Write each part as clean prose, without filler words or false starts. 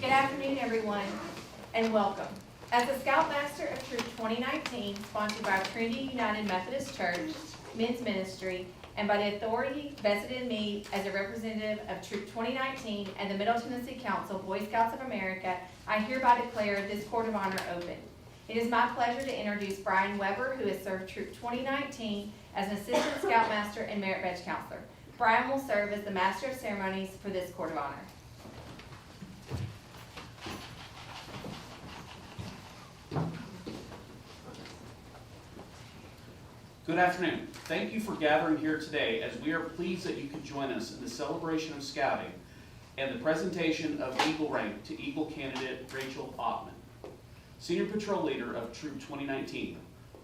Good afternoon, everyone, and welcome. As the Scoutmaster of Troop 2019, sponsored by Trinity United Methodist Church, Men's Ministry, and by the authority vested in me as a representative of Troop 2019 and the Middle Tennessee Council Boy Scouts of America, I hereby declare this Court of Honor open. It is my pleasure to introduce Brian Weber, who has served Troop 2019 as an Assistant Scoutmaster and Merit Badge Counselor. Brian will serve as the Master of Ceremonies for this Court of Honor. Good afternoon. Thank you for gathering here today as we are pleased that you could join us in the celebration of Scouting and the presentation of Eagle Rank to Eagle candidate Rachel Oppmann, Senior Patrol Leader of Troop 2019.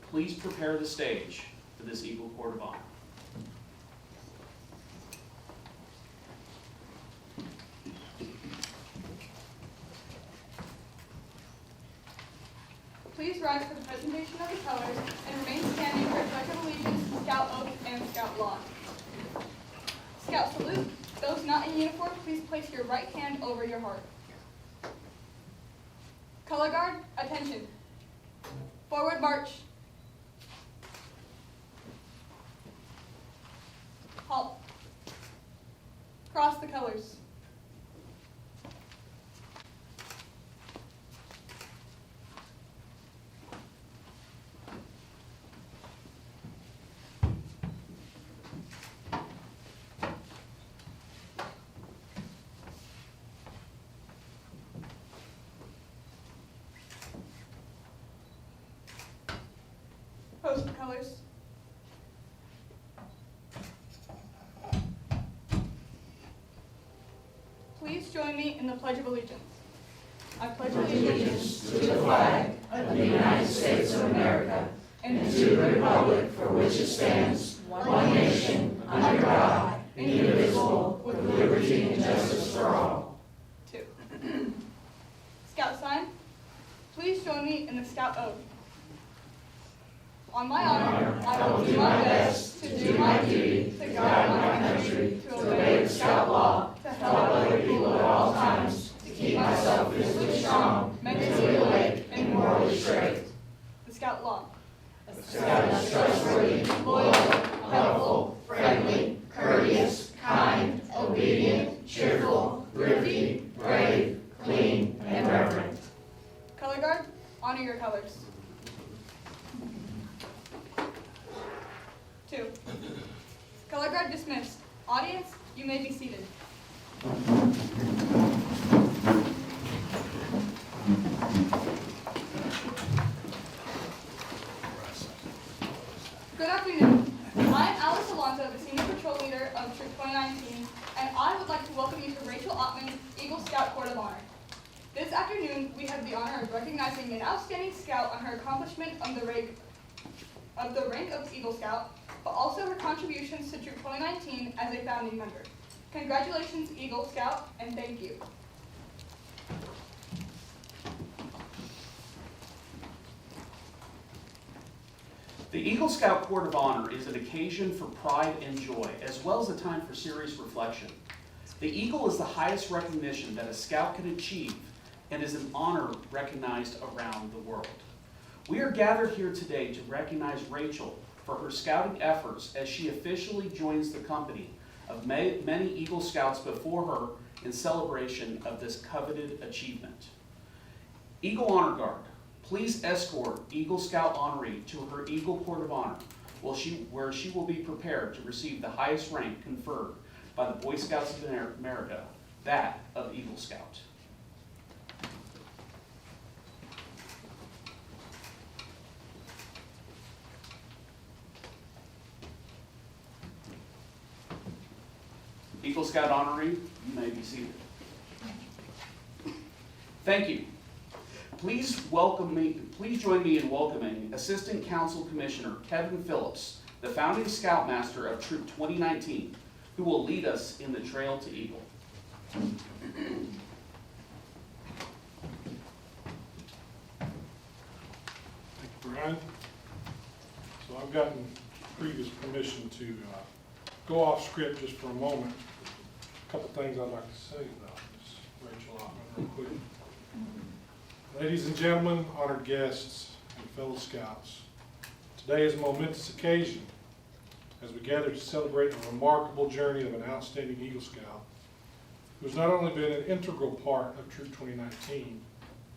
Please prepare the stage for this Eagle Court of Honor. Please rise for the presentation of the colors and remain standing for a pledge of allegiance, Scout oath, and Scout law. Scout salute. Those not in uniform, please place your right hand over your heart. Color guard, attention. Forward march. Halt. Cross the colors. Post the colors. Please join me in the Pledge of Allegiance. I pledge allegiance to the flag of the United States of America and to the republic for which it stands, one nation, under God, indivisible, with liberty and justice for all. 2. Scout sign. Please join me in the Scout oath. On my honor, I will do my best to do my duty, to guard my country, to obey the Scout law, to help other people at all times, to keep myself physically strong, mentally awake, and morally straight. The Scout law. A Scout is trustworthy, loyal, helpful, friendly, courteous, kind, obedient, cheerful, thrifty, brave, clean, and reverent. Color guard, honor your colors. 2. Color guard dismissed. Audience, you may be seated. Good afternoon. I am Alice Alonso, the Senior Patrol Leader of Troop 2019, and I would like to welcome you to Rachel Oppmann's Eagle Scout Court of Honor. This afternoon, we have the honor of recognizing an outstanding scout on her accomplishment of the rank of Eagle Scout, but also her contributions to Troop 2019 as a founding member. Congratulations, Eagle Scout, and thank you. The Eagle Scout Court of Honor is an occasion for pride and joy, as well as a time for serious reflection. The Eagle is the highest recognition that a Scout can achieve and is an honor recognized around the world. We are gathered here today to recognize Rachel for her scouting efforts as she officially joins the company of many Eagle Scouts before her in celebration of this coveted achievement. Eagle Honor Guard, please escort Eagle Scout honoree to her Eagle Court of Honor, where she will be prepared to receive the highest rank conferred by the Boy Scouts of America, that of Eagle Scout. Eagle Scout honoree, you may be seated. Thank you. Please join me in welcoming Assistant Council Commissioner Kevin Phillips, the founding Scoutmaster of Troop 2019, who will lead us in the trail to Eagle. Thank you, Brian. So I've gotten previous permission to go off script just for a moment. A couple things I'd like to say about this Rachel Oppmann. Ladies and gentlemen, honored guests, and fellow Scouts, today is a momentous occasion as we gather to celebrate a remarkable journey of an outstanding Eagle Scout who has not only been an integral part of Troop 2019,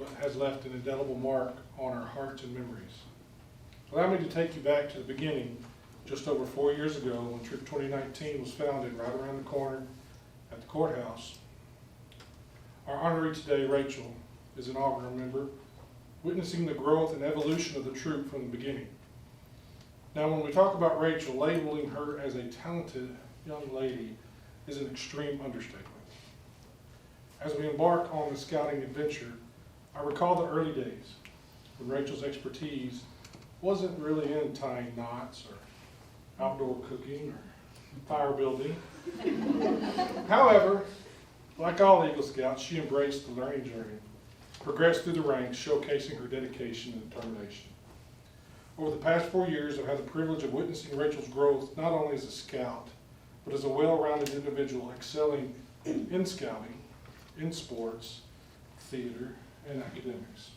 but has left an indelible mark on our hearts and memories. Allow me to take you back to the beginning, just over 4 years ago, when Troop 2019 was founded right around the corner at the courthouse. Our honoree today, Rachel, is an inaugural member, witnessing the growth and evolution of the troop from the beginning. Now, when we talk about Rachel, labeling her as a talented young lady is an extreme understatement. As we embark on the scouting adventure, I recall the early days when Rachel's expertise wasn't really in tying knots or outdoor cooking or fire building. However, like all Eagle Scouts, she embraced the learning journey, progressed through the ranks, showcasing her dedication and determination. Over the past 4 years, I've had the privilege of witnessing Rachel's growth not only as a scout, but as a well-rounded individual excelling in scouting, in sports, theater, and academics.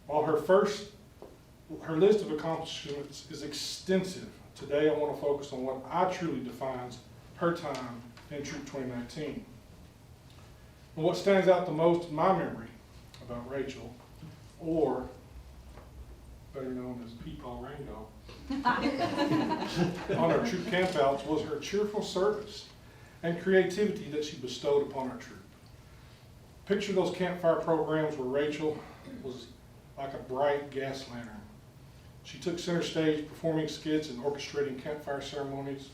While her list of accomplishments is extensive, today I want to focus on what I truly defines her time in Troop 2019. And what stands out the most in my memory about Rachel, or better known as Peepaw Rango, on our troop campouts was her cheerful service and creativity that she bestowed upon our troop. Picture those campfire programs where Rachel was like a bright gas lantern. She took center stage performing skits and orchestrating campfire ceremonies.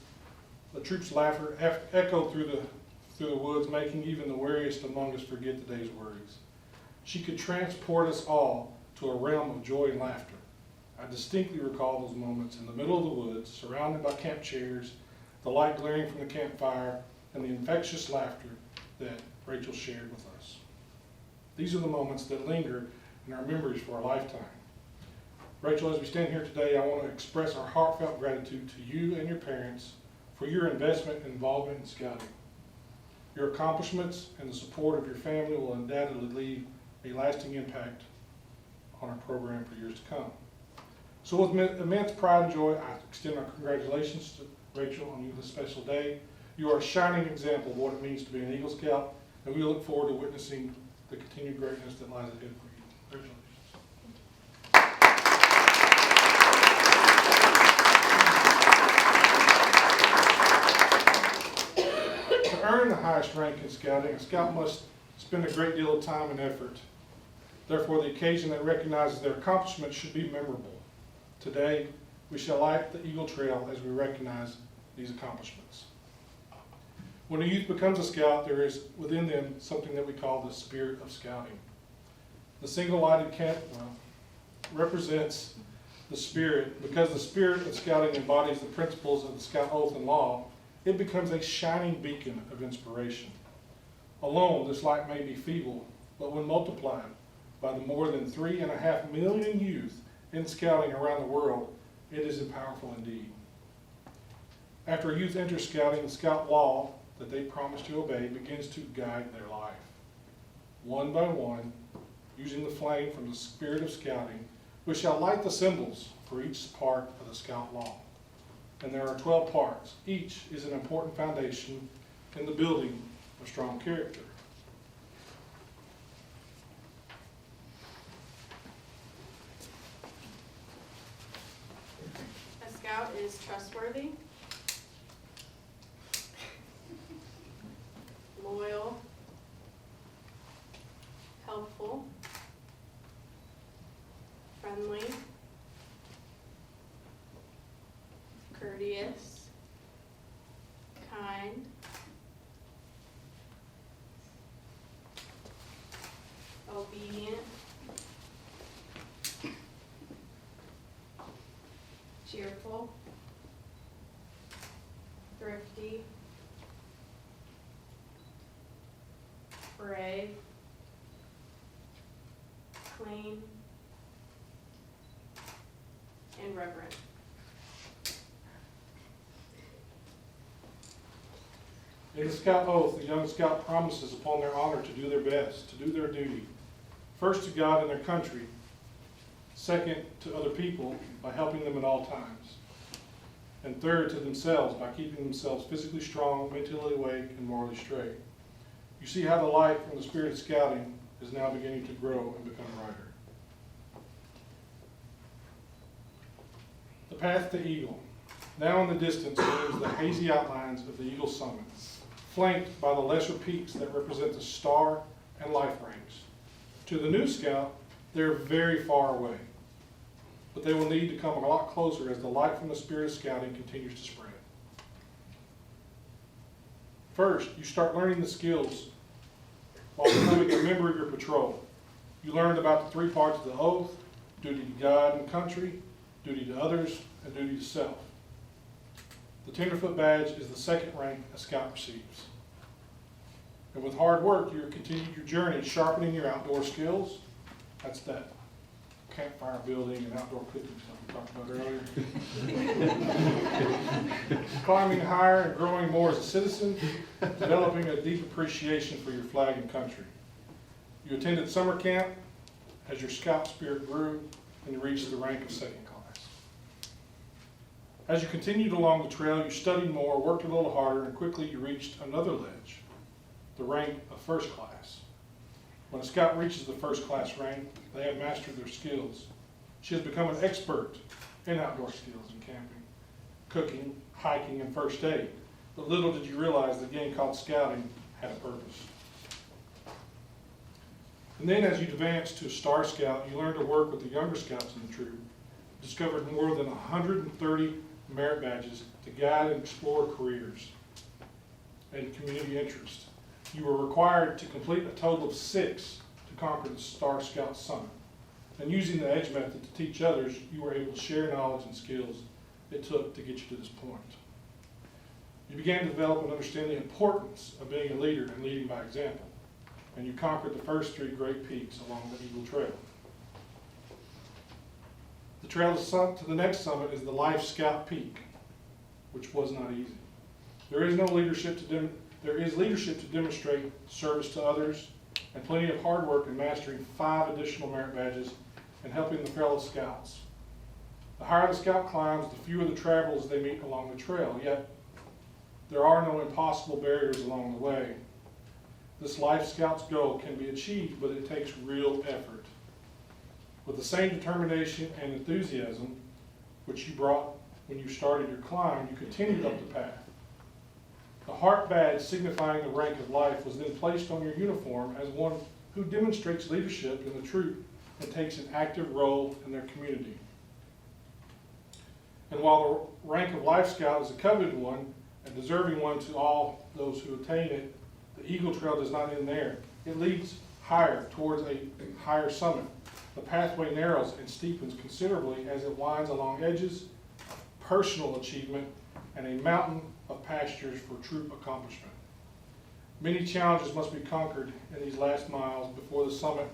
The troop's laughter echoed through the woods, making even the weariest among us forget the day's worries. She could transport us all to a realm of joy and laughter. I distinctly recall those moments in the middle of the woods, surrounded by camp chairs, the light glaring from the campfire, and the infectious laughter that Rachel shared with us. These are the moments that linger in our memories for a lifetime. Rachel, as we stand here today, I want to express our heartfelt gratitude to you and your parents for your investment and involvement in scouting. Your accomplishments and the support of your family will undoubtedly leave a lasting impact on our program for years to come. So with immense pride and joy, I extend our congratulations to Rachel on this special day. You are a shining example of what it means to be an Eagle Scout, and we look forward to witnessing the continued greatness that lies ahead for you. Congratulations. To earn the highest rank in scouting, a scout must spend a great deal of time and effort. Therefore, the occasion that recognizes their accomplishments should be memorable. Today, we shall light the Eagle Trail as we recognize these accomplishments. When a youth becomes a scout, there is within them something that we call the spirit of scouting. The single-lighted represents the spirit. Because the spirit of scouting embodies the principles of the Scout Oath and Law, it becomes a shining beacon of inspiration. Alone, this light may be feeble, but when multiplied by the more than 3.5 million youth in scouting around the world, it is powerful indeed. After a youth enters scouting, the Scout Law that they promise to obey begins to guide their life. One by one, using the flame from the spirit of scouting, we shall light the symbols for each part of the Scout Law. And there are 12 parts. Each is an important foundation in the building of strong character. A scout is trustworthy, loyal, helpful, friendly, courteous, kind, obedient, cheerful, thrifty, brave, clean, and reverent. In the Scout Oath, the young Scout promises upon their honor to do their best, to do their duty, first to God and their country, second to other people by helping them at all times, and third to themselves by keeping themselves physically strong, mentally awake, and morally straight. You see how the light from the spirit of scouting is now beginning to grow and become brighter. The path to Eagle. Now in the distance looms the hazy outlines of the Eagle summit, flanked by the lesser peaks that represent the star and life ranks. To the new scout, they're very far away, but they will need to come a lot closer as the light from the spirit of scouting continues to spread. First, you start learning the skills while becoming a member of your patrol. You learned about the three parts of the oath: duty to God and country, duty to others, and duty to self. The tenderfoot badge is the second rank a scout receives. And with hard work, you continue your journey sharpening your outdoor skills. That's that campfire building and outdoor cooking stuff we talked about earlier. Climbing higher and growing more as a citizen, developing a deep appreciation for your flag and country. You attended summer camp as your scout spirit grew, and you reached the rank of second class. As you continued along the trail, you studied more, worked a little harder, and quickly you reached another ledge, the rank of first class. When a scout reaches the first class rank, they have mastered their skills. She has become an expert in outdoor skills in camping, cooking, hiking, and first aid. But little did you realize the game called scouting had a purpose. And then as you advanced to Star Scout, you learned to work with the younger scouts in the troop, discovered more than 130 merit badges to guide and explore careers and community interest. You were required to complete a total of 6 to conquer the Star Scout Summit. And using the EDGE method to teach others, you were able to share knowledge and skills it took to get you to this point. You began to develop and understand the importance of being a leader and leading by example. And you conquered the first 3 great peaks along the Eagle Trail. The trail to the next summit is the Life Scout Peak, which was not easy. There is leadership to demonstrate service to others, and plenty of hard work in mastering 5 additional merit badges and helping the fellow scouts. The higher the scout climbs, the fewer the travelers they meet along the trail, yet there are no impossible barriers along the way. This Life Scout's goal can be achieved, but it takes real effort. With the same determination and enthusiasm which you brought when you started your climb, you continued up the path. The heart badge signifying the rank of life was then placed on your uniform as one who demonstrates leadership in the troop and takes an active role in their community. And while the rank of Life Scout is a coveted one and deserving one to all those who attain it, the Eagle Trail does not end there. It leads higher towards a higher summit. The pathway narrows and steepens considerably as it winds along edges, personal achievement, and a mountain of pastures for troop accomplishment. Many challenges must be conquered in these last miles before the summit,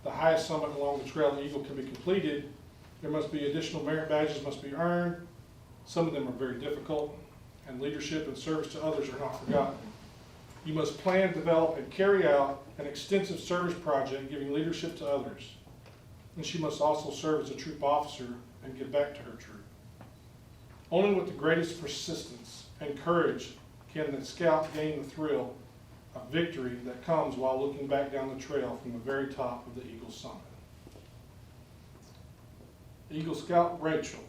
the highest summit along the trail, the Eagle, can be completed. There must be additional merit badges must be earned. Some of them are very difficult, and leadership and service to others are not forgotten. You must plan, develop, and carry out an extensive service project giving leadership to others. And she must also serve as a troop officer and give back to her troop. Only with the greatest persistence and courage can the scout gain the thrill of victory that comes while looking back down the trail from the very top of the Eagle Summit. Eagle Scout Rachel.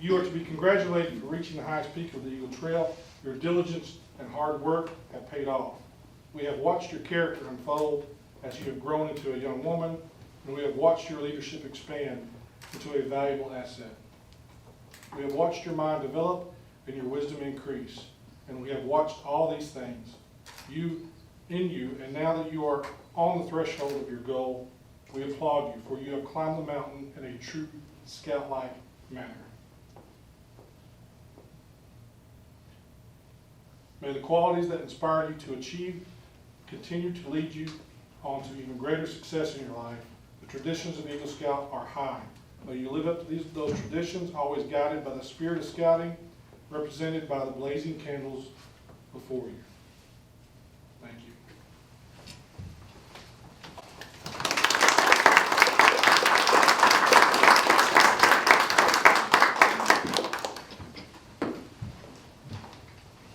You are to be congratulated for reaching the highest peak of the Eagle Trail. Your diligence and hard work have paid off. We have watched your character unfold as you have grown into a young woman, and we have watched your leadership expand into a valuable asset. We have watched your mind develop and your wisdom increase, and we have watched all these things in you, and now that you are on the threshold of your goal, we applaud you, for you have climbed the mountain in a true scout-like manner. May the qualities that inspire you to achieve continue to lead you on to even greater success in your life. The traditions of Eagle Scout are high, May you live up to those traditions, always guided by the spirit of scouting, represented by the blazing candles before you. Thank you.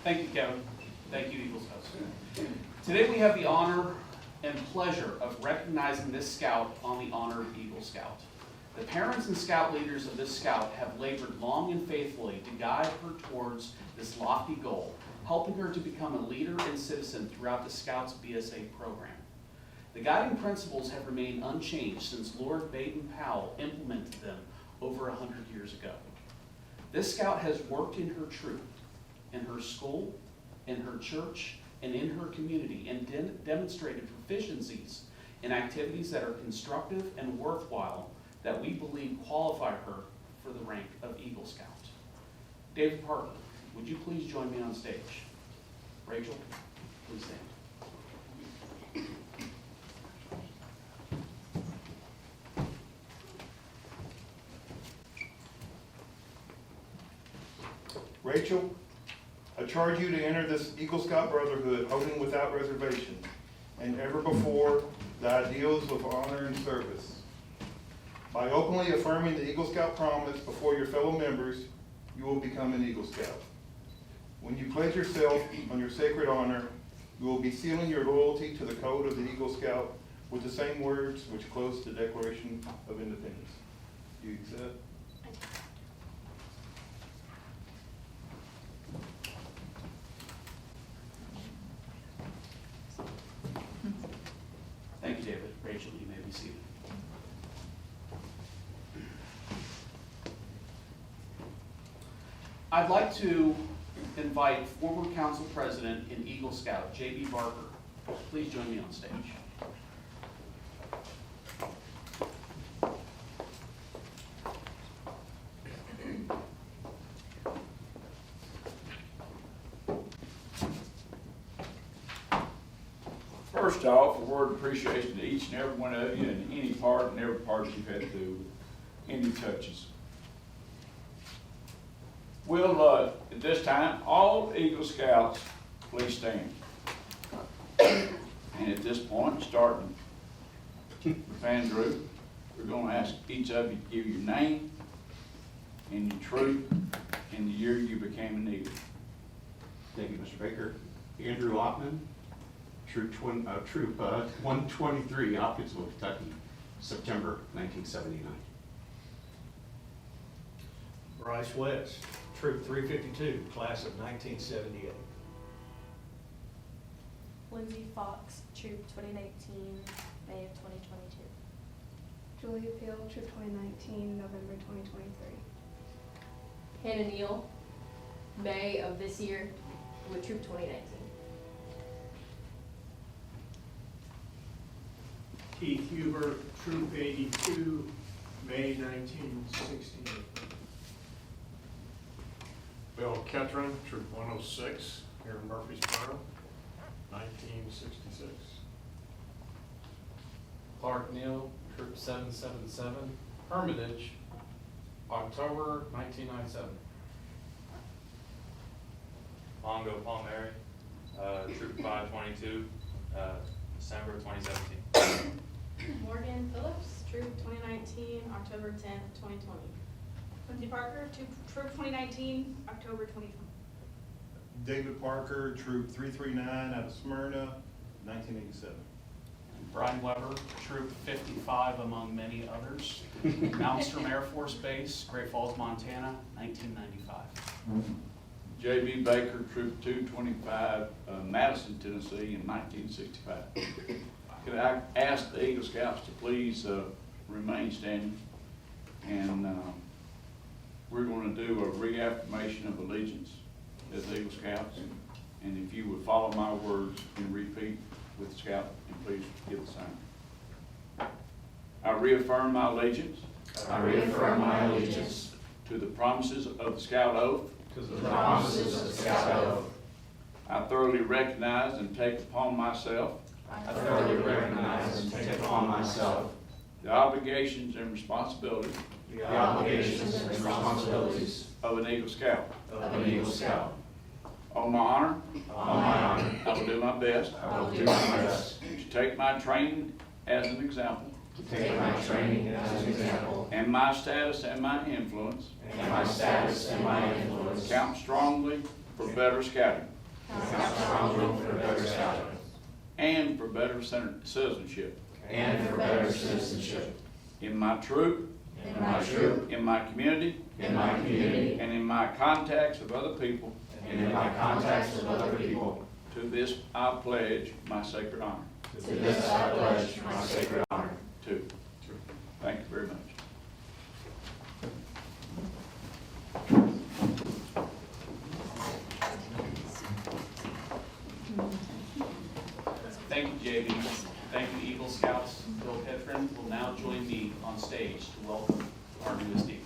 Thank you, Kevin. Thank you, Eagle Scouts. Today we have the honor and pleasure of recognizing this scout on the Honor of Eagle Scout. The parents and scout leaders of this scout have labored long and faithfully to guide her towards this lofty goal, helping her to become a leader and citizen throughout the Scouts BSA program. The guiding principles have remained unchanged since Lord Baden-Powell implemented them over 100 years ago. This scout has worked in her troop, in her school, in her church, and in her community, and demonstrated proficiencies in activities that are constructive and worthwhile that we believe qualify her for the rank of Eagle Scout. David Parker, would you please join me on stage? Rachel, please stand. Rachel, I charge you to enter this Eagle Scout Brotherhood holding without reservation and ever before the ideals of honor and service. By openly affirming the Eagle Scout promise before your fellow members, you will become an Eagle Scout. When you pledge yourself on your sacred honor, you will be sealing your loyalty to the code of the Eagle Scout with the same words which close the Declaration of Independence. Do you accept? Thank you, David. Rachel, you may be seated. I'd like to invite former council president and Eagle Scout, J.B. Barker. Please join me on stage. First off, a word of appreciation to each and every one of you and any part and every part you've had to do, any touches. Will, at this time, all Eagle Scouts, please stand. And at this point, starting with Andrew, we're going to ask each of you to give your name and your troop and the year you became an Eagle. Thank you, Mr. Baker. Andrew Oppmann, Troop 123, Hopkinsville, Kentucky, September 1979. Bryce West, Troop 352, class of 1978. Lindsay Fox, Troop 2019, May of 2022. Julia Peel, Troop 2019, November 2023. Hannah Neal, May of this year with Troop 2019. Keith Huber, Troop 82, May 1968. Bill Ketron, Troop 106, here in Murfreesboro, 1966. Clark Neal, Troop 777, Hermitage, October 1997. Longo Palmieri, Troop 522, December 2017. Morgan Phillips, Troop 2019, October 10th, 2020. Lindsay Parker, Troop 2019, October 2020. David Parker, Troop 339 out of Smyrna, 1987. Brian Weber, Troop 55, among many others, Malmstrom Air Force Base, Great Falls, Montana, 1995. J.B. Baker, Troop 225, Madison, Tennessee, in 1965. Could I ask the Eagle Scouts to please remain standing? And we're going to do a reaffirmation of allegiance as Eagle Scouts. And if you would follow my words and repeat with the Scout, and please give the same. I reaffirm my allegiance. I reaffirm my allegiance to the promises of the Scout Oath. to the promises of the Scout Oath. I thoroughly recognize and take upon myself I thoroughly recognize and take upon myself the obligations and responsibilities the obligations and responsibilities of an Eagle Scout. of an Eagle Scout. On my honor, On my honor, I will do my best I will do my best to take my training as an example, to take my training as an example and my status and my influence and my status and my influence count strongly for better scouting count strongly for better scouting and for better citizenship and for better citizenship in my troop, in my troop, in my community, in my community, and in my contacts of other people. and in my contacts with other people. To this I pledge my sacred honor. To this I pledge my sacred honor. Two. Thank you very much. Thank you, JB. Thank you, Eagle Scouts. Bill Petrin will now join me on stage to welcome our newest Eagle.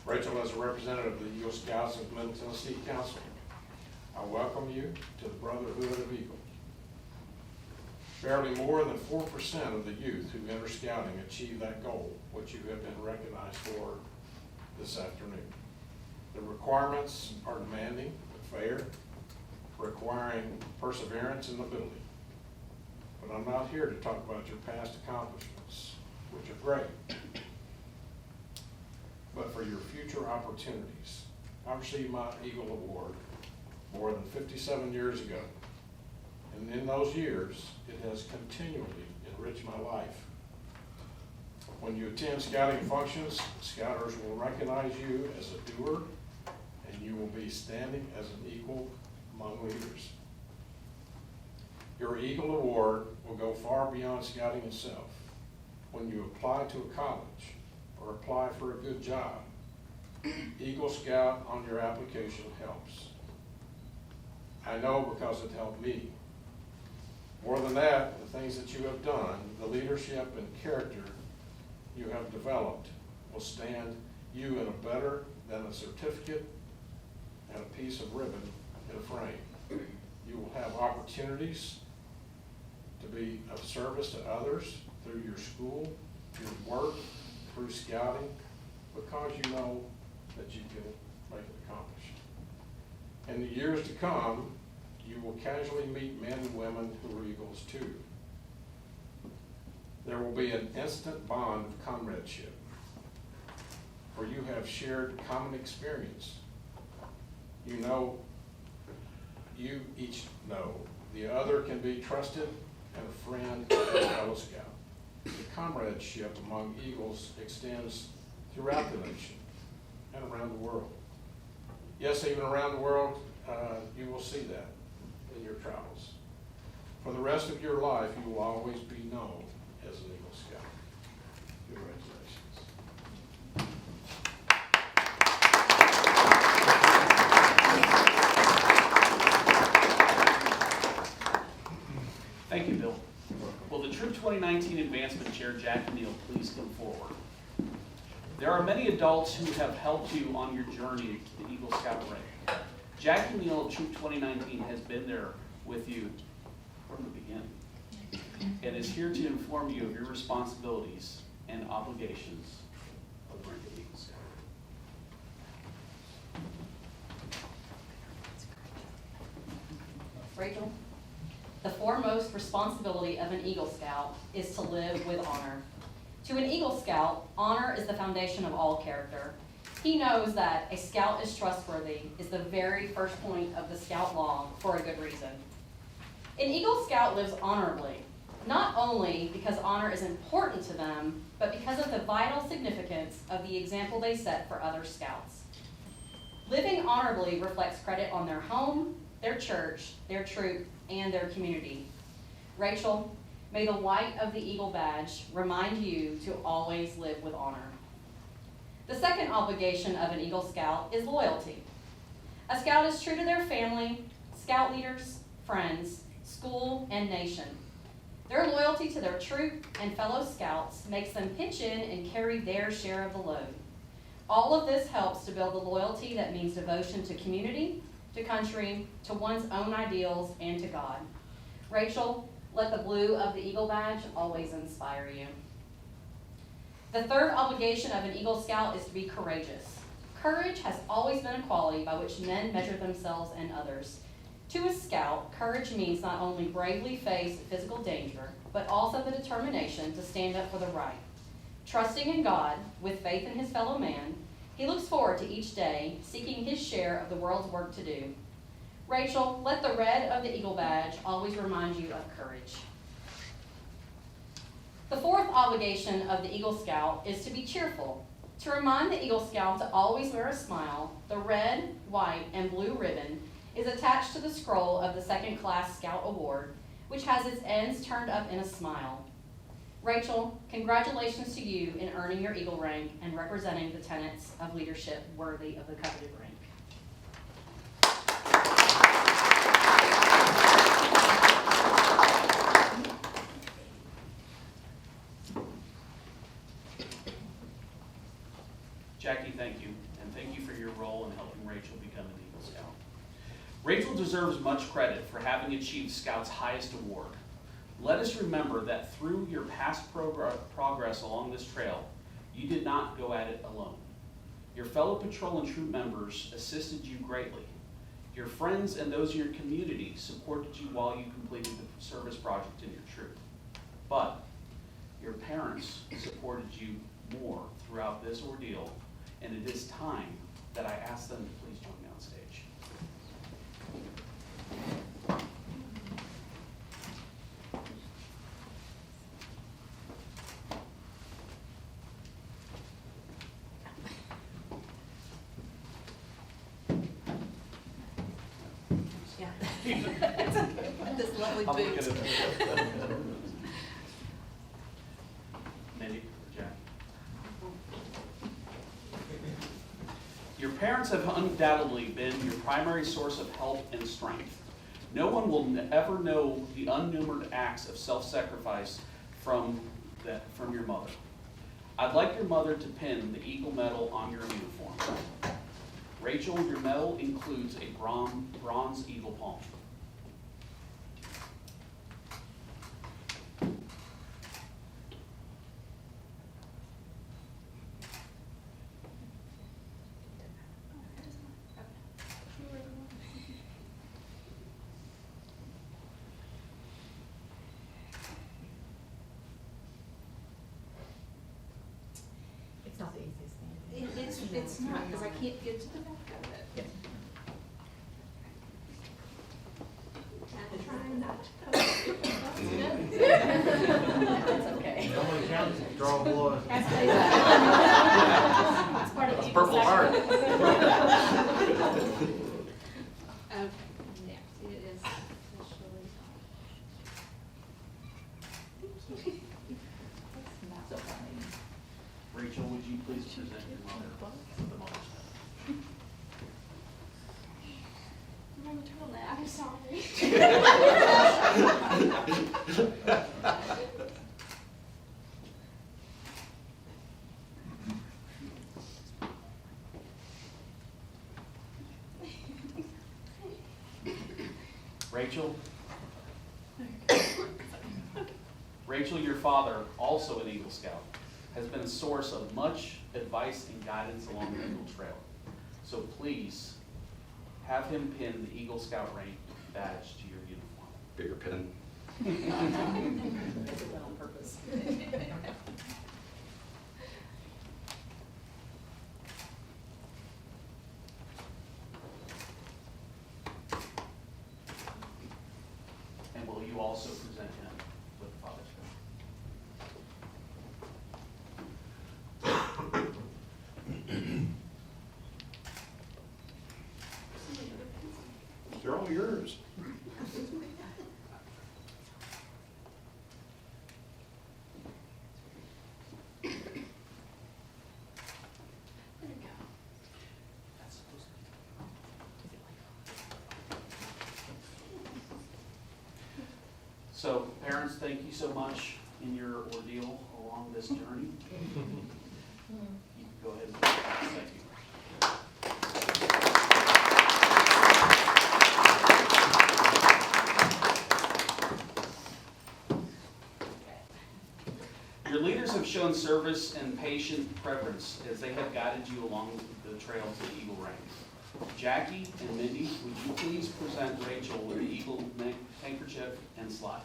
Rachel, as a representative of the Eagle Scouts of Middle Tennessee Council, I welcome you to the Brotherhood of Eagle. Barely more than 4% of the youth who enter scouting achieve that goal, which you have been recognized for this afternoon. The requirements are demanding but fair, requiring perseverance and ability. But I'm not here to talk about your past accomplishments, which are great, but for your future opportunities. I received my Eagle Award more than 57 years ago. And in those years, it has continually enriched my life. When you attend scouting functions, scouters will recognize you as a doer, and you will be standing as an equal among leaders. Your Eagle Award will go far beyond scouting itself. When you apply to a college or apply for a good job, Eagle Scout on your application helps. I know because it helped me. More than that, the things that you have done, the leadership and character you have developed will stand you in a better than a certificate and a piece of ribbon in a frame. You will have opportunities to be of service to others through your school, your work, through scouting, because you know that you can make it accomplished. In the years to come, you will casually meet men and women who are Eagles too. There will be an instant bond of comradeship, where you have shared common experience. You know, you each know the other can be trusted and a friend and a fellow scout. The comradeship among Eagles extends throughout the nation and around the world. Yes, even around the world, you will see that in your travels. For the rest of your life, you will always be known as an Eagle Scout. Congratulations. Thank you, Bill. Will the Troop 2019 Advancement Chair, Jack Neal, please come forward? There are many adults who have helped you on your journey to the Eagle Scout rank. Jack Neal of Troop 2019 has been there with you from the beginning and is here to inform you of your responsibilities and obligations of the rank of Eagle Scout. Rachel, the foremost responsibility of an Eagle Scout is to live with honor. To an Eagle Scout, honor is the foundation of all character. He knows that a scout is trustworthy is the very first point of the scout law for a good reason. An Eagle Scout lives honorably, not only because honor is important to them, but because of the vital significance of the example they set for other scouts. Living honorably reflects credit on their home, their church, their troop, and their community. Rachel, may the white of the Eagle badge remind you to always live with honor. The second obligation of an Eagle Scout is loyalty. A Scout is true to their family, Scout leaders, friends, school, and nation. Their loyalty to their troop and fellow scouts makes them pitch in and carry their share of the load. All of this helps to build the loyalty that means devotion to community, to country, to one's own ideals, and to God. Rachel, let the blue of the Eagle badge always inspire you. The third obligation of an Eagle Scout is to be courageous. Courage has always been a quality by which men measure themselves and others. To a scout, courage means not only bravely face physical danger, but also the determination to stand up for the right. Trusting in God, with faith in his fellow man, he looks forward to each day, seeking his share of the world's work to do. Rachel, let the red of the Eagle badge always remind you of courage. The fourth obligation of the Eagle Scout is to be cheerful. To remind the Eagle Scout to always wear a smile, the red, white, and blue ribbon is attached to the scroll of the Second Class Scout Award, which has its ends turned up in a smile. Rachel, congratulations to you in earning your Eagle rank and representing the tenets of leadership worthy of the coveted rank. Jackie, thank you, and thank you for your role in helping Rachel become an Eagle Scout. Rachel deserves much credit for having achieved Scout's highest award. Let us remember that through your past progress along this trail, you did not go at it alone. Your fellow patrol and troop members assisted you greatly. Your friends and those in your community supported you while you completed the service project in your troop. But your parents supported you more throughout this ordeal, and it is time that I ask them to please join me on stage. This lovely I'll look boot. at it. Mindy or Jack? Your parents have undoubtedly been your primary source of help and strength. No one will ever know the unnumbered acts of self-sacrifice from your mother. I'd like your mother to pin the Eagle Medal on your uniform. Rachel, your medal includes a bronze eagle palm. It's not the easiest thing. It's not, because I can't get to the back of it. I'm trying not to poke it. That's okay. Only counts if you draw blood. It's part of the Purple heart. Yeah, it is officially. So funny. Rachel, would you please present your mother with the mother's medal? I'm gonna turn that. I'm sorry. Rachel? Rachel, your father, also an Eagle Scout, has been a source of much advice and guidance along the Eagle Trail. So please, have him pin the Eagle Scout rank badge to your uniform. Bigger pin. I did that on purpose. And will you also present him with the Father's They're all yours. That's supposed to be. So, Parents, thank you so much in your ordeal along this journey. You can go ahead and thank you. Your leaders have shown service and patient preference as they have guided you along the trail to the Eagle Ranks. Jackie and Mindy, would you please present Rachel with the Eagle handkerchief and slide?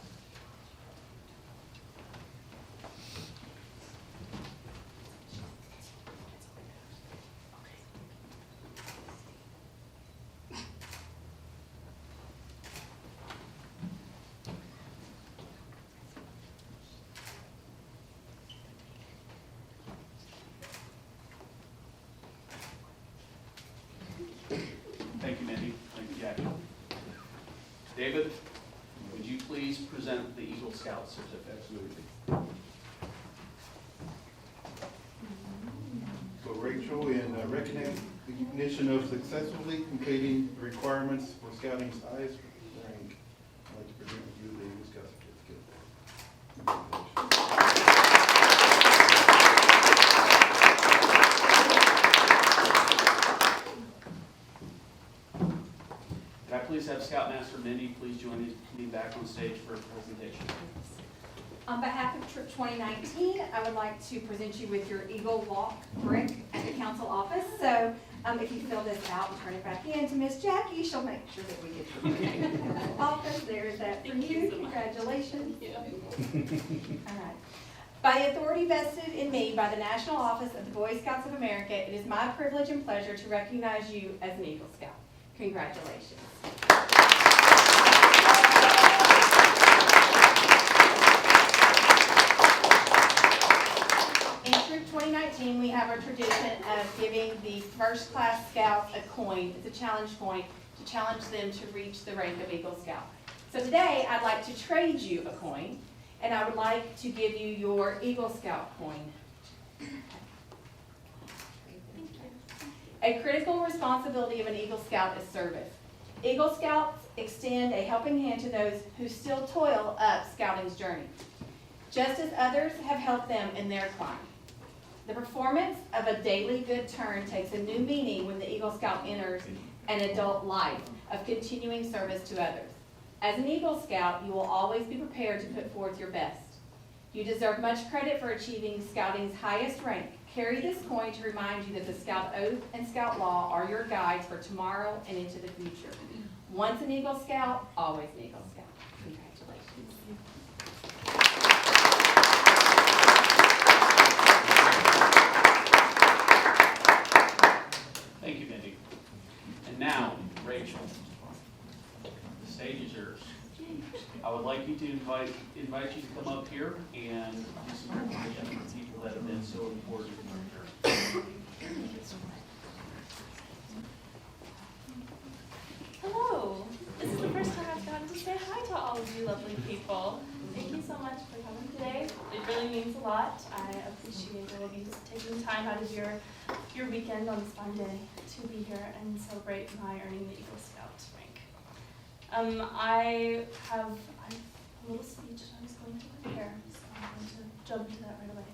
Thank you, Mindy. Thank you, Jackie. David, would you please present the Eagle Scout certificate? So Rachel, in recognition of successfully completing the requirements for Scouting's highest rank, I'd like to present you the Eagle Scout certificate. Could I please have Scoutmaster Mindy please join me back on stage for a presentation? On behalf of Troop 2019, I would like to present you with your Eagle Walk brick at the council office. So if you fill this out and turn it back in to Miss Jackie, she'll make sure that we get your name in the office. There's that for you. Congratulations. All right. By the authority vested in me by the National Office of the Boy Scouts of America, it is my privilege and pleasure to recognize you as an Eagle Scout. Congratulations. In Troop 2019, we have a tradition of giving the first-class scouts a coin. It's a challenge coin to challenge them to reach the rank of Eagle Scout. So today, I'd like to trade you a coin, and I would like to give you your Eagle Scout coin. A critical responsibility of an Eagle Scout is service. Eagle Scouts extend a helping hand to those who still toil up Scouting's journey, just as others have helped them in their climb. The performance of a daily good turn takes a new meaning when the Eagle Scout enters an adult life of continuing service to others. As an Eagle Scout, you will always be prepared to put forth your best. You deserve much credit for achieving Scouting's highest rank. Carry this coin to remind you that the Scout Oath and Scout Law are your guides for tomorrow and into the future. Once an Eagle Scout, always an Eagle Scout. Congratulations. Thank you, Mindy. And now, Rachel, the stage is yours. I would like you to invite you to come up here and do some recognition for people that have been so important in your journey. Hello. This is the first time I've gotten to say hi to all of you lovely people. Thank you so much for coming today. It really means a lot. I appreciate all of you taking time out of your weekend on this fine day to be here and celebrate my earning the Eagle Scout rank. I have a little speech I was going to prepare, so I'm going to jump into that right away.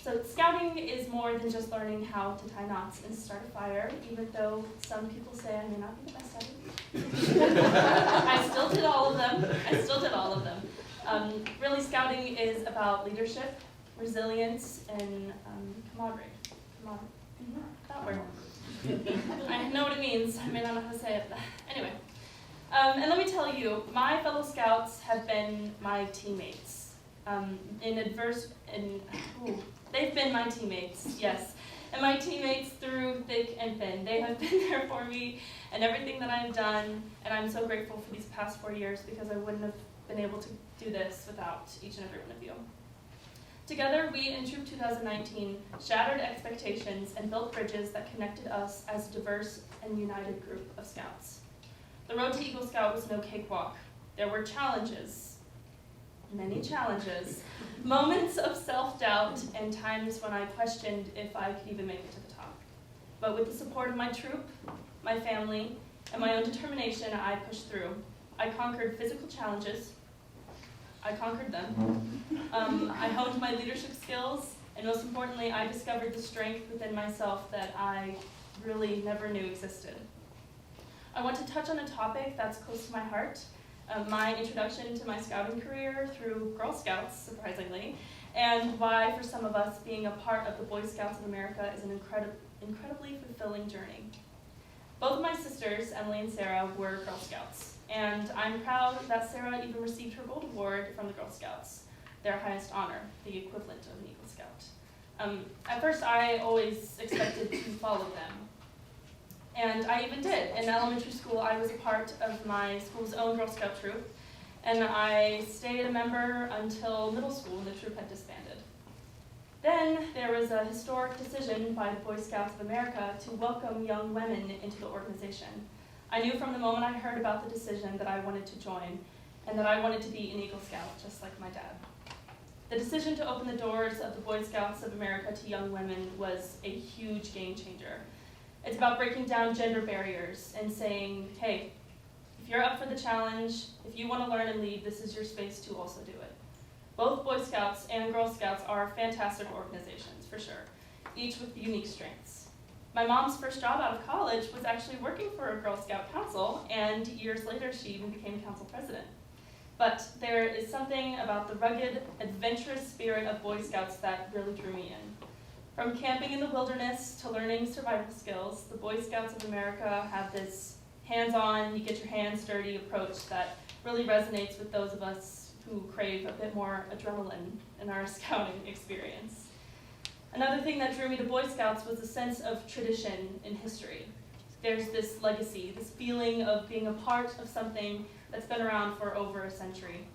So Scouting is more than just learning how to tie knots and start a fire, even though some people say I may not be the best at it. I still did all of them. Really, Scouting is about leadership, resilience, and camaraderie. That word. I know what it means. I may not know how to say it. Anyway. And let me tell you, my fellow Scouts have been my teammates. They've been my teammates, yes. And my teammates through thick and thin. They have been there for me and everything that I've done, and I'm so grateful for these past 4 years because I wouldn't have been able to do this without each and every one of you. Together, we in Troop 2019 shattered expectations and built bridges that connected us as a diverse and united group of Scouts. The road to Eagle Scout was no cakewalk. There were challenges, many challenges, moments of self-doubt, and times when I questioned if I could even make it to the top. But with the support of my troop, my family, and my own determination, I pushed through. I conquered physical challenges, I conquered them. I honed my leadership skills, and most importantly, I discovered the strength within myself that I really never knew existed. I want to touch on a topic that's close to my heart, my introduction to my scouting career through Girl Scouts, surprisingly, and why for some of us being a part of the Boy Scouts of America is an incredibly fulfilling journey. Both of my sisters, Emily and Sarah, were Girl Scouts, and I'm proud that Sarah even received her Gold Award from the Girl Scouts, their highest honor, the equivalent of an Eagle Scout. At first, I always expected to follow them, and I even did. In elementary school, I was a part of my school's own Girl Scout troop, and I stayed a member until middle school when the troop had disbanded. Then there was a historic decision by the Boy Scouts of America to welcome young women into the organization. I knew from the moment I heard about the decision that I wanted to join, and that I wanted to be an Eagle Scout, just like my dad. The decision to open the doors of the Boy Scouts of America to young women was a huge game changer. It's about breaking down gender barriers and saying, hey, if you're up for the challenge, if you want to learn and lead, this is your space to also do it. Both Boy Scouts and Girl Scouts are fantastic organizations, for sure, each with unique strengths. My mom's first job out of college was actually working for a Girl Scout council, and years later she even became council president. But there is something about the rugged, adventurous spirit of Boy Scouts that really drew me in. From camping in the wilderness to learning survival skills, the Boy Scouts of America have this hands-on, you get your hands dirty approach that really resonates with those of us who crave a bit more adrenaline in our scouting experience. Another thing that drew me to Boy Scouts was a sense of tradition in history. There's this legacy, this feeling of being a part of something that's been around for over a century.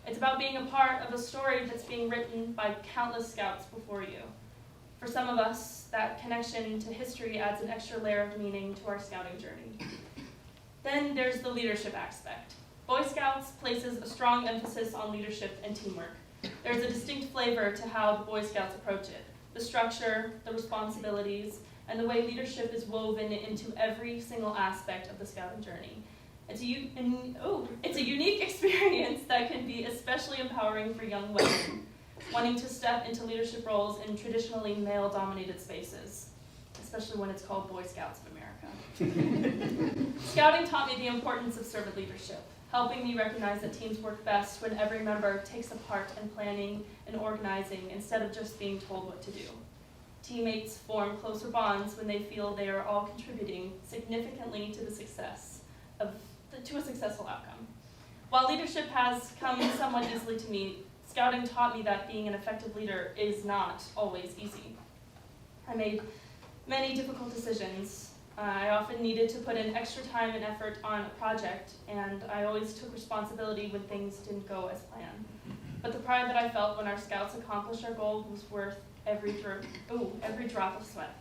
It's about being a part of a story that's being written by countless scouts before you. For some of us, that connection to history adds an extra layer of meaning to our scouting journey. Then there's the leadership aspect. Boy Scouts places a strong emphasis on leadership and teamwork. There's a distinct flavor to how the Boy Scouts approach it. The structure, the responsibilities, and the way leadership is woven into every single aspect of the scouting journey. It's a unique experience that can be especially empowering for young women wanting to step into leadership roles in traditionally male-dominated spaces, especially when it's called Boy Scouts of America. Scouting taught me the importance of servant leadership, helping me recognize that teams work best when every member takes a part in planning and organizing instead of just being told what to do. Teammates form closer bonds when they feel they are all contributing significantly to a successful outcome. While leadership has come somewhat easily to me, scouting taught me that being an effective leader is not always easy. I made many difficult decisions. I often needed to put in extra time and effort on a project, and I always took responsibility when things didn't go as planned. But the pride that I felt when our scouts accomplished our goal was worth every drop of sweat.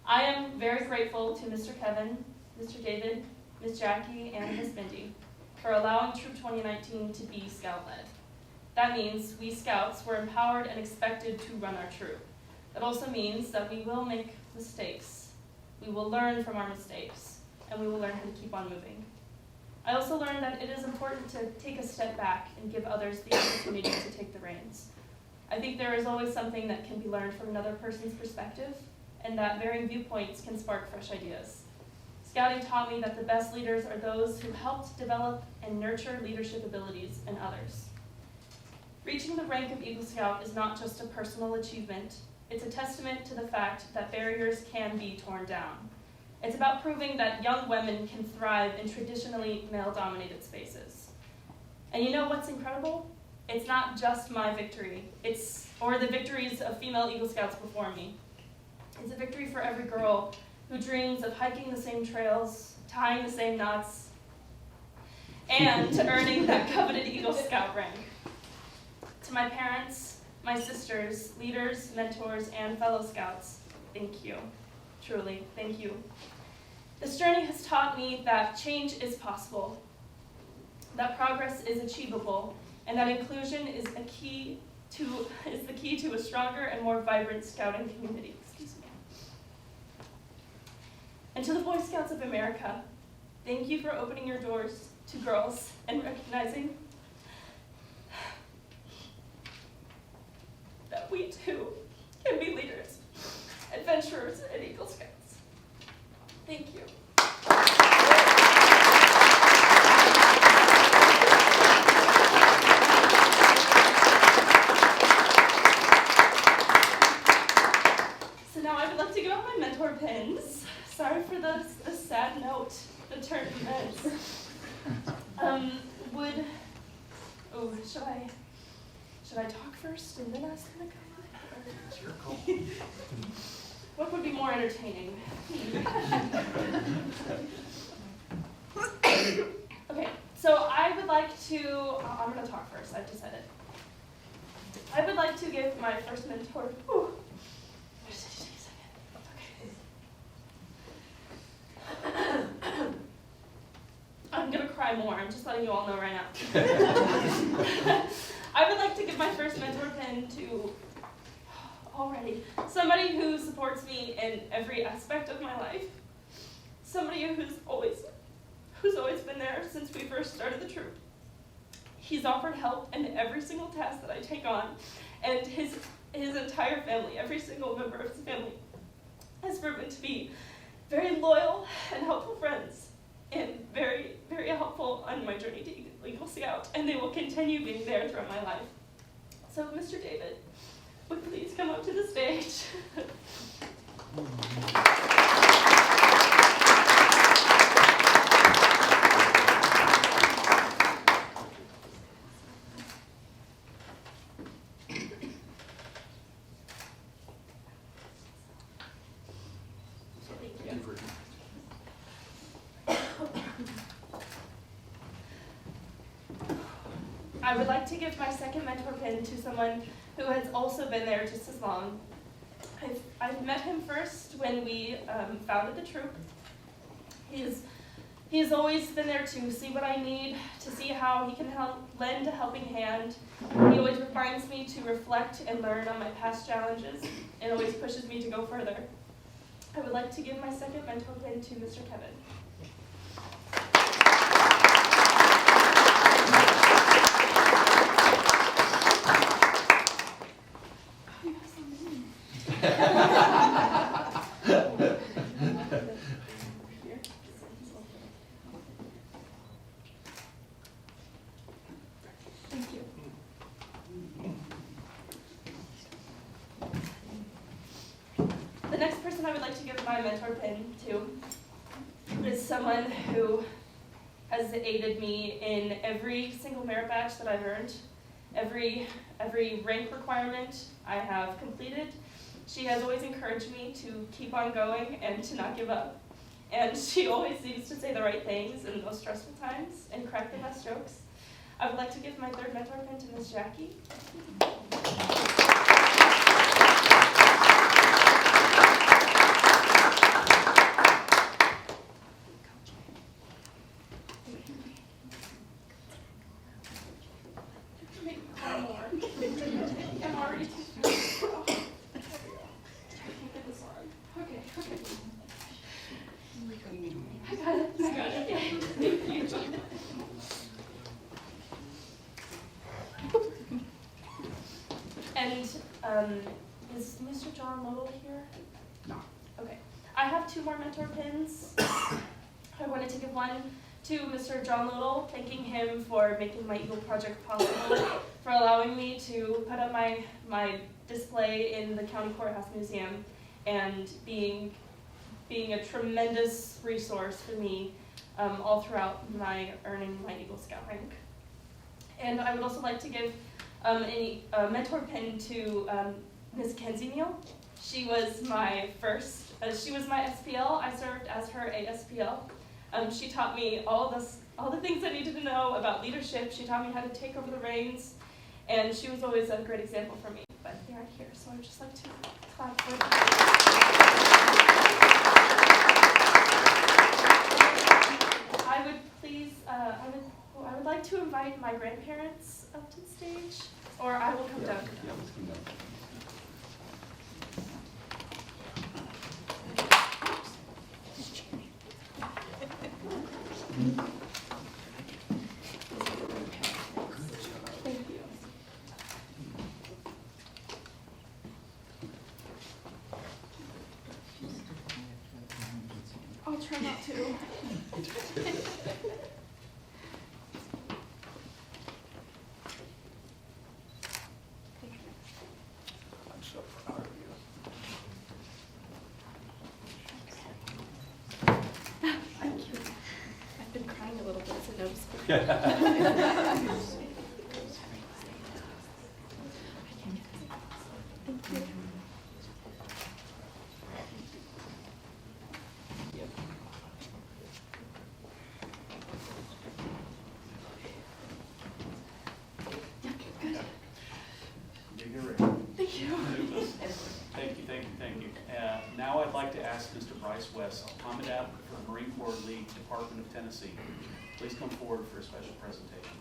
I am very grateful to Mr. Kevin, Mr. David, Ms. Jackie, and Ms. Mindy for allowing Troop 2019 to be Scout-led. That means we Scouts were empowered and expected to run our troop. That also means that we will make mistakes. We will learn from our mistakes, and we will learn how to keep on moving. I also learned that it is important to take a step back and give others the opportunity to take the reins. I think there is always something that can be learned from another person's perspective, and that varying viewpoints can spark fresh ideas. Scouting taught me that the best leaders are those who helped develop and nurture leadership abilities in others. Reaching the rank of Eagle Scout is not just a personal achievement, it's a testament to the fact that barriers can be torn down. It's about proving that young women can thrive in traditionally male-dominated spaces. And you know what's incredible? It's not just my victory, or the victories of female Eagle Scouts before me. It's a victory for every girl who dreams of hiking the same trails, tying the same knots, and earning that coveted Eagle Scout rank. To my parents, my sisters, leaders, mentors, and fellow Scouts, thank you. Truly, thank you. This journey has taught me that change is possible, that progress is achievable, and that inclusion is the key to a stronger and more vibrant scouting community. And to the Boy Scouts of America, thank you for opening your doors to girls and recognizing who can be leaders, adventurers, and Eagle Scouts. Thank you. So now I would like to give out my mentor pins. Sorry for the sad note, the turn of events. Should I talk first and then ask him to come up? It's your call. What would be more entertaining? Okay, so I would like to, I'm going to talk first, I've decided. I would like to give my first mentor, just take a second. Okay. I'm going to cry more, I'm just letting you all know right now. I would like to give my first mentor pin to somebody who supports me in every aspect of my life. Somebody who's always been there since we first started the troop. He's offered help in every single task that I take on, and his entire family, every single member of his family, has proven to be very loyal and helpful friends, and very, very helpful on my journey to Eagle Scout, and they will continue being there throughout my life. So, Mr. David, would you please come up to the stage? I would like to give my second mentor pin to someone who has also been there just as long. I've met him first when we founded the troop. He's always been there to see what I need, to see how he can lend a helping hand. He always reminds me to reflect and learn on my past challenges, and always pushes me to go further. I would like to give my second mentor pin to Mr. Kevin. Thank you. The next person I would like to give my mentor pin to is someone who has aided me in every single merit badge that I've earned, every rank requirement I have completed. She has always encouraged me to keep on going and to not give up. And she always seems to say the right things in those stressful times and crack the best jokes. I would like to give my third mentor pin to Miss Jackie. I'm already too Okay. I got it. Thank you. And is Mr. John Lowell here? No. Okay. I have two more mentor pins. I wanted to give one to Mr. John Lowell, thanking him for making my Eagle project possible, for allowing me to put up my display in the County Courthouse Museum, and being a tremendous resource for me all throughout my earning my Eagle Scout rank. And I would also like to give a mentor pin to Ms. Kenzie Neal. She was my first, she was my SPL. I served as her ASPL. She taught me all the things I needed to know about leadership. She taught me how to take over the reins, and she was always a great example for me. But they aren't here, so I'd just like to clap for them. I would like to invite my grandparents up to the stage, or I will come down. Yeah, let's come down. Thank you. Thank you. Thank you. Now I'd like to ask Mr. Bryce West, Commandant for Marine Corps League, Department of Tennessee. Please come forward for a special presentation.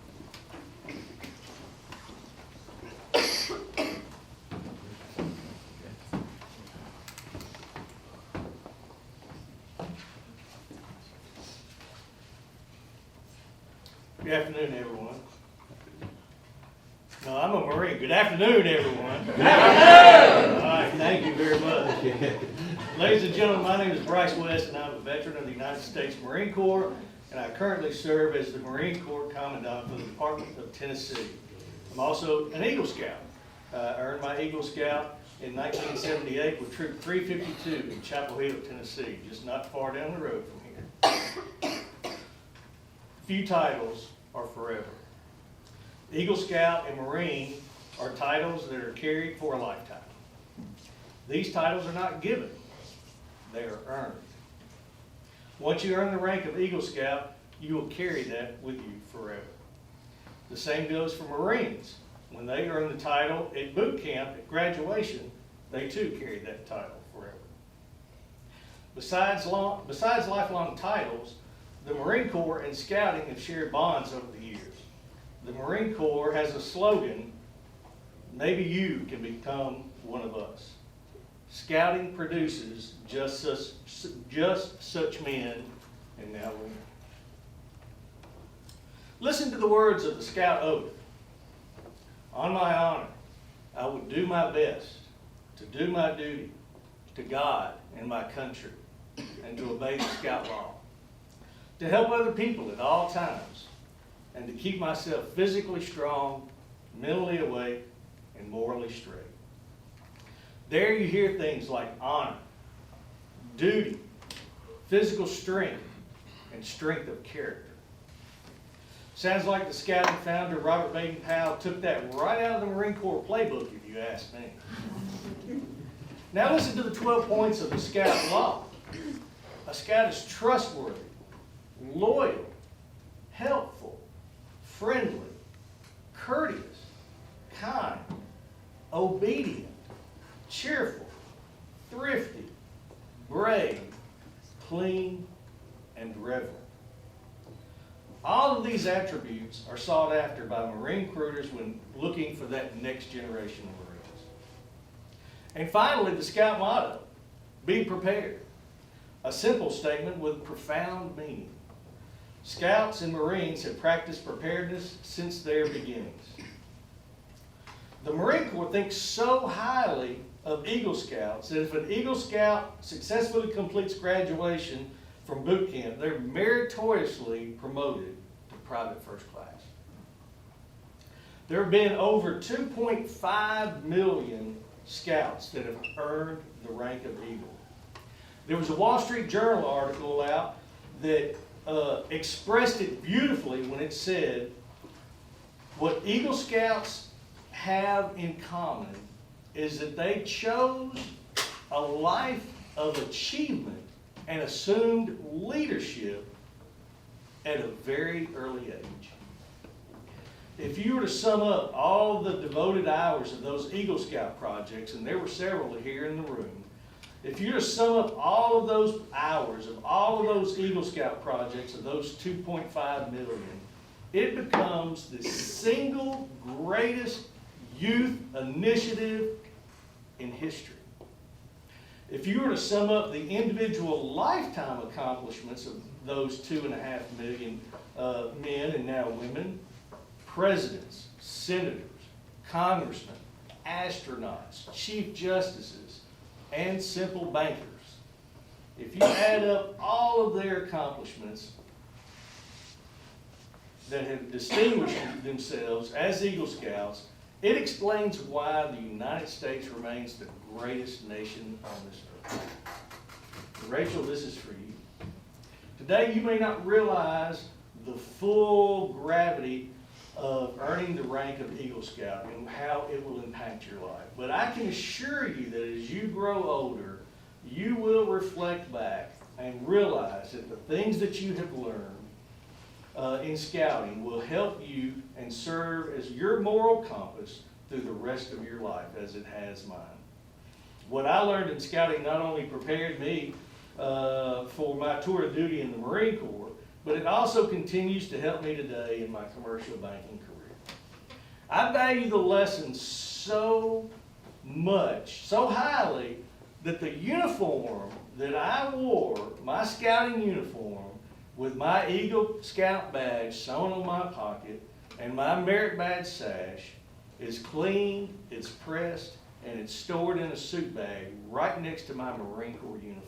Good afternoon, everyone. No, I'm a Marine. Good afternoon, everyone. Good afternoon! All right, thank you very much. Ladies and gentlemen, my name is Bryce West, and I'm a veteran of the United States Marine Corps, and I currently serve as the Marine Corps Commandant for the Department of Tennessee. I'm also an Eagle Scout. I earned my Eagle Scout in 1978 with Troop 352 in Chapel Hill, Tennessee, just not far down the road from here. Few titles are forever. Eagle Scout and Marine are titles that are carried for a lifetime. These titles are not given, they are earned. Once you earn the rank of Eagle Scout, you will carry that with you forever. The same goes for Marines. When they earn the title at boot camp, at graduation, they too carry that title forever. Besides lifelong titles, the Marine Corps and Scouting have shared bonds over the years. The Marine Corps has a slogan, maybe you can become one of us. Scouting produces just such men and now women. Listen to the words of the Scout Oath. On my honor, I will do my best to do my duty to God and my country and to obey the Scout law, to help other people at all times, and to keep myself physically strong, mentally awake, and morally straight. There you hear things like honor, duty, physical strength, and strength of character. Sounds like the Scouting founder, Robert Baden-Powell, took that right out of the Marine Corps playbook, if you ask me. Now listen to the 12 points of the Scout law. A Scout is trustworthy, loyal, helpful, friendly, courteous, kind, obedient, cheerful, thrifty, brave, clean, and reverent. All of these attributes are sought after by Marine recruiters when looking for that next generation of Marines. And finally, the Scout motto, be prepared. A simple statement with profound meaning. Scouts and Marines have practiced preparedness since their beginnings. The Marine Corps thinks so highly of Eagle Scouts that if an Eagle Scout successfully completes graduation from boot camp, they're meritoriously promoted to private first class. There have been over 2.5 million Scouts that have earned the rank of Eagle. There was a Wall Street Journal article out that expressed it beautifully when it said, what Eagle Scouts have in common is that they chose a life of achievement and assumed leadership at a very early age. If you were to sum up all the devoted hours of those Eagle Scout projects, and there were several here in the room, if you were to sum up all of those hours of all of those Eagle Scout projects of those 2.5 million, it becomes the single greatest youth initiative in history. If you were to sum up the individual lifetime accomplishments of those 2.5 million men and now women, presidents, senators, congressmen, astronauts, chief justices, and simple bankers, if you add up all of their accomplishments that have distinguished themselves as Eagle Scouts, it explains why the United States remains the greatest nation on this earth. Rachel, this is for you. Today, you may not realize the full gravity of earning the rank of Eagle Scout and how it will impact your life. But I can assure you that as you grow older, you will reflect back and realize that the things that you have learned in scouting will help you and serve as your moral compass through the rest of your life as it has mine. What I learned in scouting not only prepared me for my tour of duty in the Marine Corps, but it also continues to help me today in my commercial banking career. I value the lessons so much, so highly, that the uniform that I wore, my scouting uniform, with my Eagle Scout badge sewn on my pocket and my merit badge sash, is clean, it's pressed, and it's stored in a suit bag right next to my Marine Corps uniforms.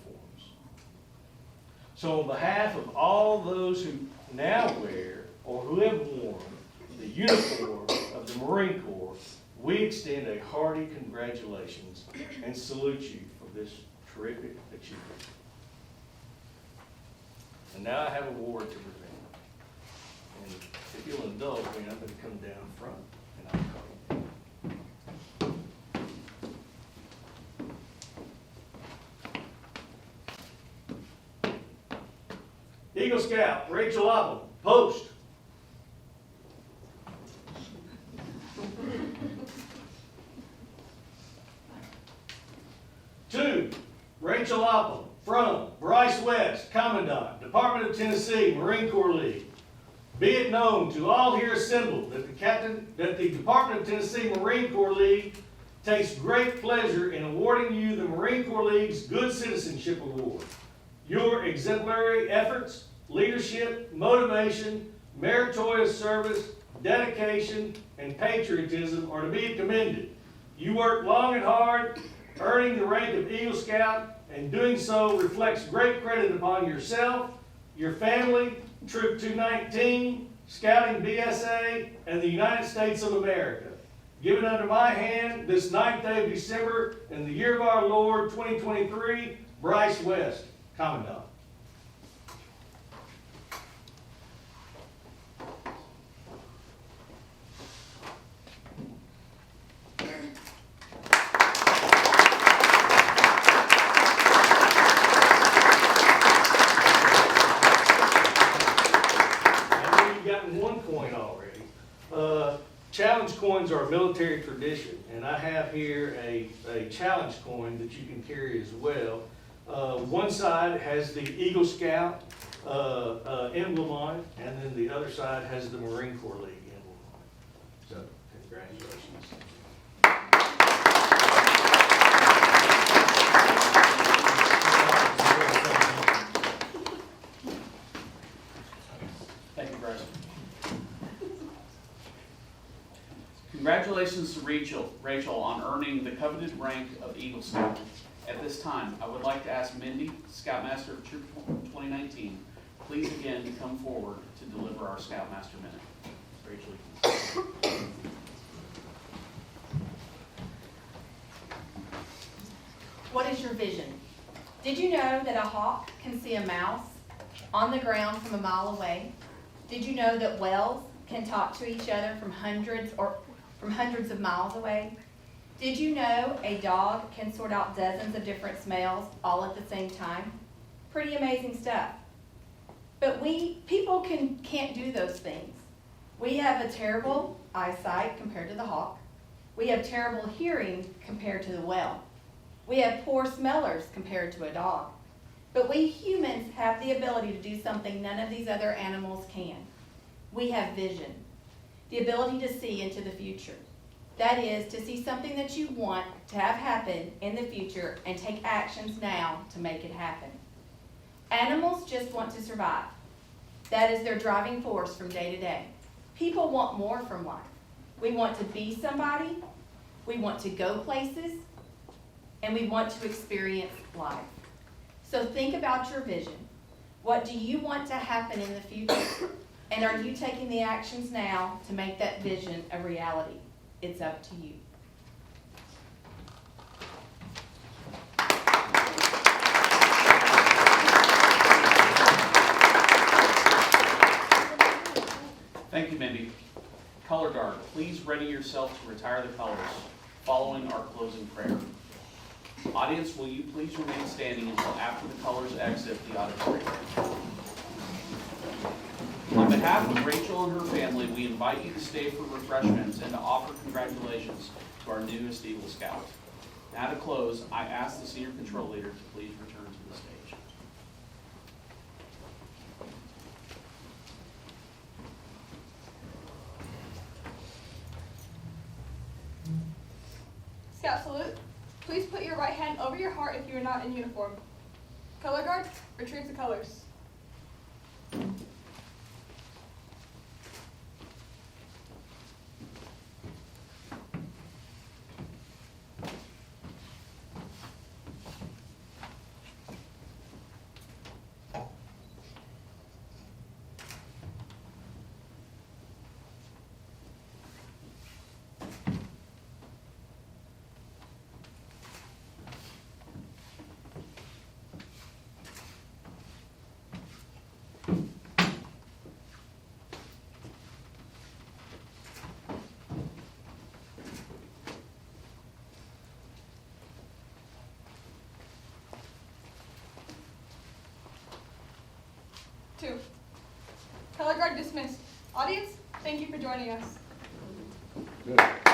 So on behalf of all those who now wear or who have worn the uniform of the Marine Corps, we extend a hearty congratulations and salute you for this terrific achievement. And now I have a award to present. And if you'll indulge me, I'm going to come down front and I'll call you. Eagle Scout, Rachel Oppmann, post. Two, Rachel Oppmann, from Bryce West, Commandant, Department of Tennessee, Marine Corps League. Be it known to all here assembled that the Department of Tennessee Marine Corps League takes great pleasure in awarding you the Marine Corps League's Good Citizenship Award. Your exemplary efforts, leadership, motivation, meritorious service, dedication, and patriotism are to be commended. You work long and hard, earning the rank of Eagle Scout, and doing so reflects great credit upon yourself, your family, Troop 219, Scouting BSA, and the United States of America. Given under my hand this 9th day of December in the year of our Lord 2023, Bryce West, Commandant. Challenge coins are a military tradition, and I have here a challenge coin that you can carry as well. One side has the Eagle Scout emblem on it, and then the other side has the Marine Corps League emblem on it. So, congratulations. Thank you, Bryce. Congratulations to Rachel on earning the coveted rank of Eagle Scout. At this time, I would like to ask Mindy, Scoutmaster of Troop 2019, please again to come forward to deliver our Scoutmaster Minute. Rachel. What is your vision? Did you know that a hawk can see a mouse on the ground from a mile away? Did you know that whales can talk to each other from hundreds of miles away? Did you know a dog can sort out dozens of different smells all at the same time? Pretty amazing stuff. But people can't do those things. We have a terrible eyesight compared to the hawk. We have terrible hearing compared to the whale. We have poor smellers compared to a dog. But we humans have the ability to do something none of these other animals can. We have vision, the ability to see into the future. That is, to see something that you want to have happen in the future and take actions now to make it happen. Animals just want to survive. That is their driving force from day to day. People want more from life. We want to be somebody, we want to go places, and we want to experience life. So think about your vision. What do you want to happen in the future? And are you taking the actions now to make that vision a reality? It's up to you. Thank you, Mindy. Color Guard, please ready yourself to retire the colors following our closing prayer. Audience, will you please remain standing until after the colors exit the auditorium. On behalf of Rachel and her family, we invite you to stay for refreshments and to offer congratulations to our newest Eagle Scout. Now to close, I ask the Senior Control Leader to please return to the stage. Scout salute. Please put your right hand over your heart if you are not in uniform. Color Guard, retrieve the colors. Two. Color Guard dismissed. Audience, thank you for joining us. Good.